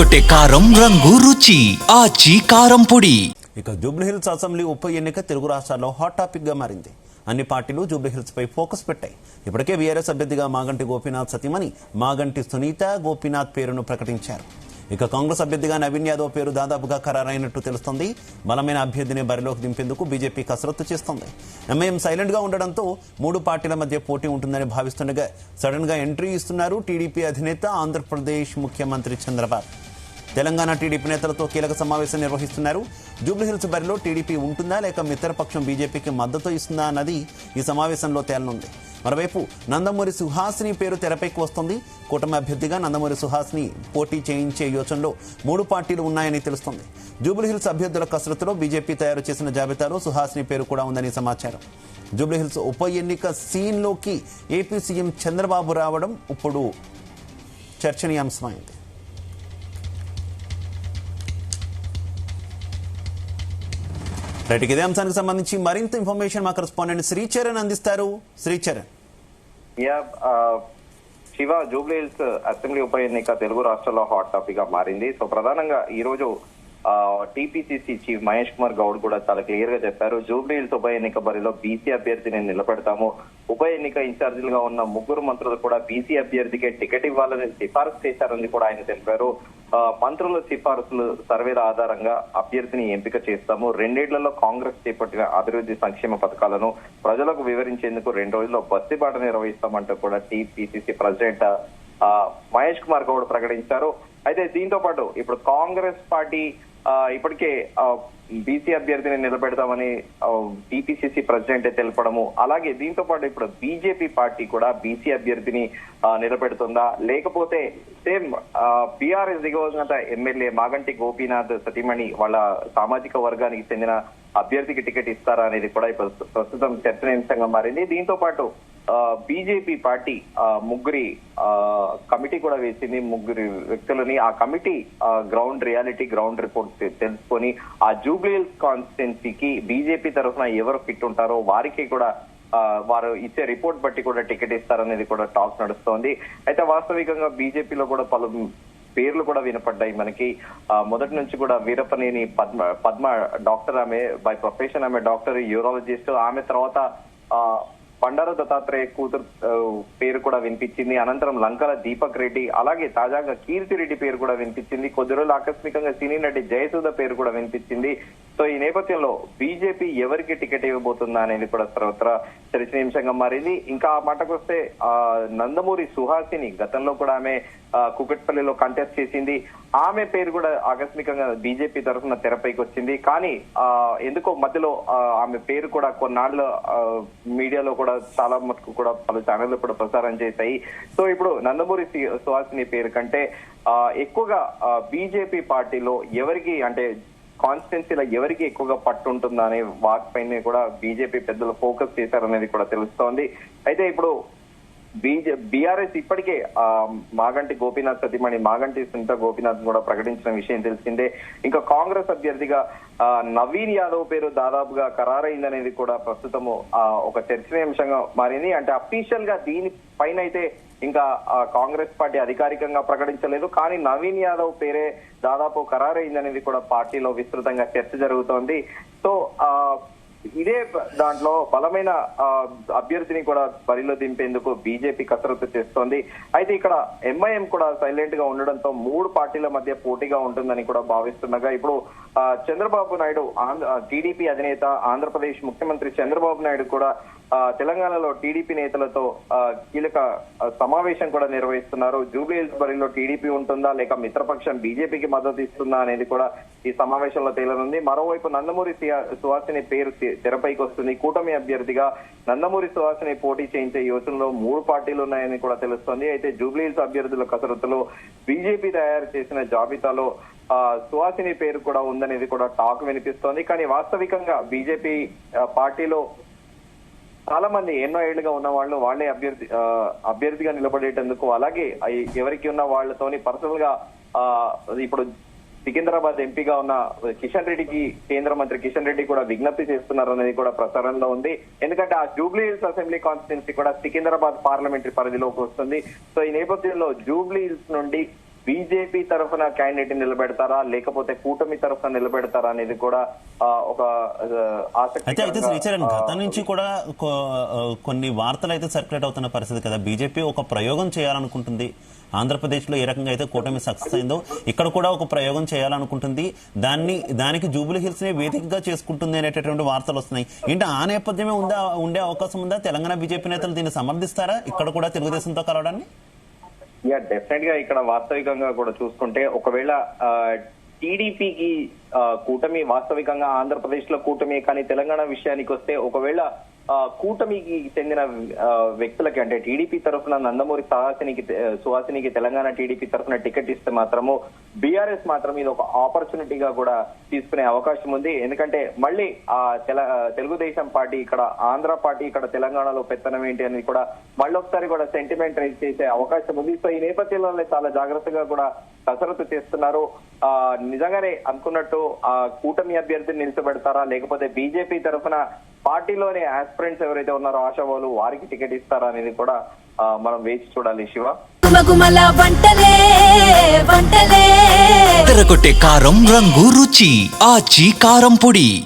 అదరగొట్టే కారం రంగు రుచి ఆచి కారం పొడి. ఇక జూబ్లీహిల్స్ అసెంబ్లీ ఉప ఎన్నిక తెలుగు రాష్ట్రాల్లో హాట్ టాపిక్ గా మారింది. అన్ని పార్టీలు జూబ్లీహిల్స్ పై ఫోకస్ పెట్టాయి. ఇప్పటికే బీఆర్ఎస్ అభ్యర్థిగా మాగంటి గోపీనాథ్ సతీమణి మాగంటి సునీత గోపీనాథ్ పేరును ప్రకటించారు. ఇక కాంగ్రెస్ అభ్యర్థిగా నవీన్ యాదవ్ పేరు దాదాపుగా ఖరారైనట్టు తెలుస్తోంది. బలమైన అభ్యర్థిని బరిలోకి దింపేందుకు బీజేపీ కసరత్తు చేస్తోంది. ఎంఐఎం సైలెంట్ గా ఉండడంతో మూడు పార్టీల మధ్య పోటీ ఉంటుందని భావిస్తుండగా సడన్ గా ఎంట్రీ ఇస్తున్నారు టీడీపీ అధినేత ఆంధ్రప్రదేశ్ ముఖ్యమంత్రి చంద్రబాబు. తెలంగాణ టీడీపీ నేతలతో కీలక సమావేశం నిర్వహిస్తున్నారు. జూబ్లీహిల్స్ బరిలో టీడీపీ ఉంటుందా లేక మిత్రపక్షం బీజేపీకి మద్దతు ఇస్తుందా అన్నది ఈ సమావేశంలో తేలనుంది. మరోవైపు నందమూరి సుహాసిని పేరు తెరపైకి వస్తుంది. కూటమి అభ్యర్థిగా నందమూరి సుహాసిని పోటీ చేయించే యోచనలో మూడు పార్టీలు ఉన్నాయని తెలుస్తోంది. జూబ్లీహిల్స్ అభ్యర్థుల కసరత్తులో బీజేపీ తయారు చేసిన జాబితాలో సుహాసిని పేరు కూడా ఉందని సమాచారం. జూబ్లీహిల్స్ ఉప ఎన్నిక సీన్లోకి ఏపీ సీఎం చంద్రబాబు రావడం ఇప్పుడు చర్చనీయాంశమైంది. రైట్, ఇదే అంశానికి సంబంధించి మరింత ఇన్ఫర్మేషన్ మా కరెస్పాండెంట్ శ్రీచరణ్ అందిస్తారు. శ్రీచరణ్. శివ, జూబ్లీహిల్స్ అసెంబ్లీ ఉప ఎన్నిక తెలుగు రాష్ట్రాల్లో హాట్ టాపిక్ గా మారింది. సో ప్రధానంగా ఈ రోజు టీపీసీసీ చీఫ్ మహేష్ కుమార్ గౌడ్ కూడా చాలా క్లియర్ గా చెప్పారు. జూబ్లీహిల్స్ ఉప ఎన్నిక బరిలో బీసీ అభ్యర్థిని నిలబెడతాము. ఉప ఎన్నిక ఇన్ఛార్జీలుగా ఉన్న ముగ్గురు మంత్రులు కూడా బీసీ అభ్యర్థికే టికెట్ ఇవ్వాలని సిఫారసు చేశారని కూడా ఆయన తెలిపారు. మంత్రుల సిఫారసులు సర్వేల ఆధారంగా అభ్యర్థిని ఎంపిక చేస్తాము. 2 ఏళ్లలో కాంగ్రెస్ చేపట్టిన అభివృద్ధి సంక్షేమ పథకాలను ప్రజలకు వివరించేందుకు 2 రోజుల్లో బస్తిబాట నిర్వహిస్తామంటూ కూడా టీపీసీసీ ప్రెసిడెంట్ మహేష్ కుమార్ గౌడ్ ప్రకటించారు. అయితే దీంతో పాటు ఇప్పుడు కాంగ్రెస్ పార్టీ ఇప్పటికే బీసీ అభ్యర్థిని నిలబెడతామని టీపీసీసీ ప్రెసిడెంట్ తెలపడము, అలాగే దీంతో పాటు ఇప్పుడు బీజేపీ పార్టీ కూడా బీసీ అభ్యర్థిని నిలబెడుతుందా లేకపోతే సేమ్ బీఆర్ఎస్ దిగవగత ఎమ్మెల్యే మాగంటి గోపీనాథ్ సతీమణి వాళ్ళ సామాజిక వర్గానికి చెందిన అభ్యర్థికి టికెట్ ఇస్తారా అనేది కూడా ఇప్పుడు ప్రస్తుతం చర్చనీయాంశంగా మారింది. దీంతో పాటు బీజేపీ పార్టీ ముగ్గురి కమిటీ కూడా వేసింది. ముగ్గురు వ్యక్తులని ఆ committee ground reality ground report తెలుసుకొని ఆ జూబ్లీహిల్స్ కాన్స్టిట్యున్సీకి బీజేపీ తరఫున ఎవరు ఫిట్ ఉంటారో వారికి కూడా వారు ఇచ్చే రిపోర్ట్ బట్టి కూడా టికెట్ ఇస్తారనేది కూడా టాక్ నడుస్తోంది. అయితే వాస్తవికంగా బీజేపీలో కూడా పలు పేర్లు కూడా వినపడ్డాయి మనకి. మొదటి నుంచి కూడా వీరపనేని పద్మ డాక్టర్, ఆమె బై ప్రొఫెషన్ ఆమె డాక్టర్, యూరాలజిస్ట్. ఆమె తర్వాత బండారు దత్తాత్రేయ కూతురు పేరు కూడా వినిపించింది. అనంతరం లంకల దీపక్ రెడ్డి, అలాగే తాజాగా కీర్తి రెడ్డి పేరు కూడా వినిపించింది. కొద్ది రోజులు ఆకస్మికంగా సినీ నటి జయసుధ పేరు కూడా వినిపించింది. సో ఈ నేపథ్యంలో బీజేపీ ఎవరికి టికెట్ ఇవ్వబోతుందా అనేది కూడా సర్వత్ర చర్చనీయాంశంగా మారింది. ఇంకా ఆ మాటకు వస్తే నందమూరి సుహాసిని గతంలో కూడా ఆమె కుకట్పల్లిలో కంటెస్ట్ చేసింది. ఆమె పేరు కూడా ఆకస్మికంగా బీజేపీ తరఫున తెరపైకి వచ్చింది. కానీ ఎందుకో మధ్యలో ఆమె పేరు కూడా కొన్నాళ్ళు మీడియాలో కూడా చాలా మటుకు కూడా పలు ఛానళ్లు కూడా ప్రసారం చేశాయి. సో ఇప్పుడు నందమూరి సుహాసిని పేరు కంటే ఎక్కువగా బీజేపీ పార్టీలో ఎవరికి అంటే కాన్స్టిట్యున్సీలో ఎవరికి ఎక్కువగా పట్టు ఉంటుందా అనే వాటిపైన కూడా బీజేపీ పెద్దలు ఫోకస్ చేశారనేది కూడా తెలుస్తోంది. అయితే ఇప్పుడు బీఆర్ఎస్ ఇప్పటికే మాగంటి గోపీనాథ్ సతీమణి మాగంటి సునీత గోపీనాథ్ కూడా ప్రకటించిన విషయం తెలిసిందే. ఇంకా కాంగ్రెస్ అభ్యర్థిగా నవీన్ యాదవ్ పేరు దాదాపుగా ఖరారైందనేది కూడా ప్రస్తుతము ఒక చర్చనీయాంశంగా మారింది. అంటే అఫీషియల్ గా దీనిపైన అయితే ఇంకా కాంగ్రెస్ పార్టీ అధికారికంగా ప్రకటించలేదు. కానీ నవీన్ యాదవ్ పేరే దాదాపు ఖరారైందనేది కూడా పార్టీలో విస్తృతంగా చర్చ జరుగుతోంది. సో ఇదే దాంట్లో బలమైన అభ్యర్థిని కూడా బరిలో దింపేందుకు బీజేపీ కసరత్తు చేస్తోంది. అయితే ఇక్కడ ఎంఐఎం కూడా సైలెంట్ గా ఉండడంతో మూడు పార్టీల మధ్య పోటీగా ఉంటుందని కూడా భావిస్తుండగా ఇప్పుడు చంద్రబాబు నాయుడు టీడీపీ అధినేత ఆంధ్రప్రదేశ్ ముఖ్యమంత్రి చంద్రబాబు నాయుడు కూడా తెలంగాణలో టీడీపీ నేతలతో కీలక సమావేశం కూడా నిర్వహిస్తున్నారు. జూబ్లీహిల్స్ బరిలో టీడీపీ ఉంటుందా లేక మిత్రపక్షం బీజేపీకి మద్దతు ఇస్తుందా అనేది కూడా ఈ సమావేశంలో తేలనుంది. మరోవైపు నందమూరి సుహాసిని పేరు తెరపైకి వస్తుంది. కూటమి అభ్యర్థిగా నందమూరి సుహాసిని పోటీ చేయించే యోచనలో 3 పార్టీలు ఉన్నాయని కూడా తెలుస్తోంది. అయితే జూబ్లీహిల్స్ అభ్యర్థుల కసరత్తులో బీజేపీ తయారు చేసిన జాబితాలో సుహాసిని పేరు కూడా ఉందనేది కూడా టాక్ వినిపిస్తోంది. కానీ వాస్తవికంగా బీజేపీ పార్టీలో చాలా మంది ఎన్నో ఏళ్లుగా ఉన్న వాళ్ళు వాళ్లే అభ్యర్థిగా నిలబడేటందుకు, అలాగే ఎవరికి ఉన్న వాళ్లతోని పర్సనల్ గా ఇప్పుడు సికింద్రాబాద్ ఎంపీగా ఉన్న కిషన్ రెడ్డికి కేంద్ర మంత్రి కిషన్ రెడ్డి కూడా విజ్ఞప్తి చేస్తున్నారు అనేది కూడా ప్రచారంలో ఉంది. ఎందుకంటే ఆ జూబ్లీహిల్స్ అసెంబ్లీ కాన్స్టిట్యున్సీ కూడా సికింద్రాబాద్ పార్లమెంటరీ పరిధిలోకి వస్తుంది. సో ఈ నేపథ్యంలో జూబ్లీహిల్స్ నుండి బీజేపీ తరఫున క్యాండిడేట్ నిలబెడతారా లేకపోతే కూటమి తరఫున నిలబెడతారా అనేది కూడా ఒక అయితే శ్రీచరణ్ గతం నుంచి కూడా కొన్ని వార్తలు అయితే సర్క్యులేట్ అవుతున్న పరిస్థితి కదా, బీజేపీ ఒక ప్రయోగం చేయాలనుకుంటుంది ఆంధ్రప్రదేశ్ లో ఏ రకంగా అయితే కూటమి సక్సెస్ అయిందో ఇక్కడ కూడా ఒక ప్రయోగం చేయాలనుకుంటుంది, దానికి జూబ్లీ హిల్స్ ని వేదికగా చేసుకుంటుంది అనేటటువంటి వార్తలు వస్తున్నాయి. ఏంటి ఆ నేపథ్యమే ఉండే అవకాశం ఉందా? తెలంగాణ బీజేపీ నేతలు దీన్ని సమర్థిస్తారా ఇక్కడ కూడా తెలుగుదేశంతో కలవడాన్ని? డెఫినెట్ గా ఇక్కడ వాస్తవికంగా కూడా చూసుకుంటే ఒకవేళ టీడీపీకి కూటమి వాస్తవికంగా ఆంధ్రప్రదేశ్ లో కూటమి, కానీ తెలంగాణ విషయానికి వస్తే ఒకవేళ కూటమికి చెందిన వ్యక్తులకి అంటే టీడీపీ తరఫున నందమూరి సుహాసినికి తెలంగాణ టీడీపీ తరఫున టికెట్ ఇస్తే మాత్రము బీఆర్ఎస్ మాత్రం ఇది ఒక ఆపర్చునిటీగా కూడా తీసుకునే అవకాశం ఉంది. ఎందుకంటే మళ్ళీ తెలుగుదేశం పార్టీ ఇక్కడ ఆంధ్ర పార్టీ ఇక్కడ తెలంగాణలో పెత్తనం ఏంటి అనేది కూడా మళ్ళొకసారి కూడా సెంటిమెంట్ రైజ్ చేసే అవకాశం ఉంది. సో ఈ నేపథ్యంలోనే చాలా జాగ్రత్తగా కూడా కసరత్తు చేస్తున్నారు. నిజంగానే అనుకున్నట్టు కూటమి అభ్యర్థిని నిలిచబెడతారా లేకపోతే బీజేపీ తరఫున పార్టీలోని ఆస్పిరెంట్స్ ఎవరైతే ఉన్నారో ఆశావాళ్ళు వారికి టికెట్ ఇస్తారా అనేది కూడా మనం వేచి చూడాలి. శివ తెరకొట్టే కారం రంగు రుచి ఆచి కారం పొడి.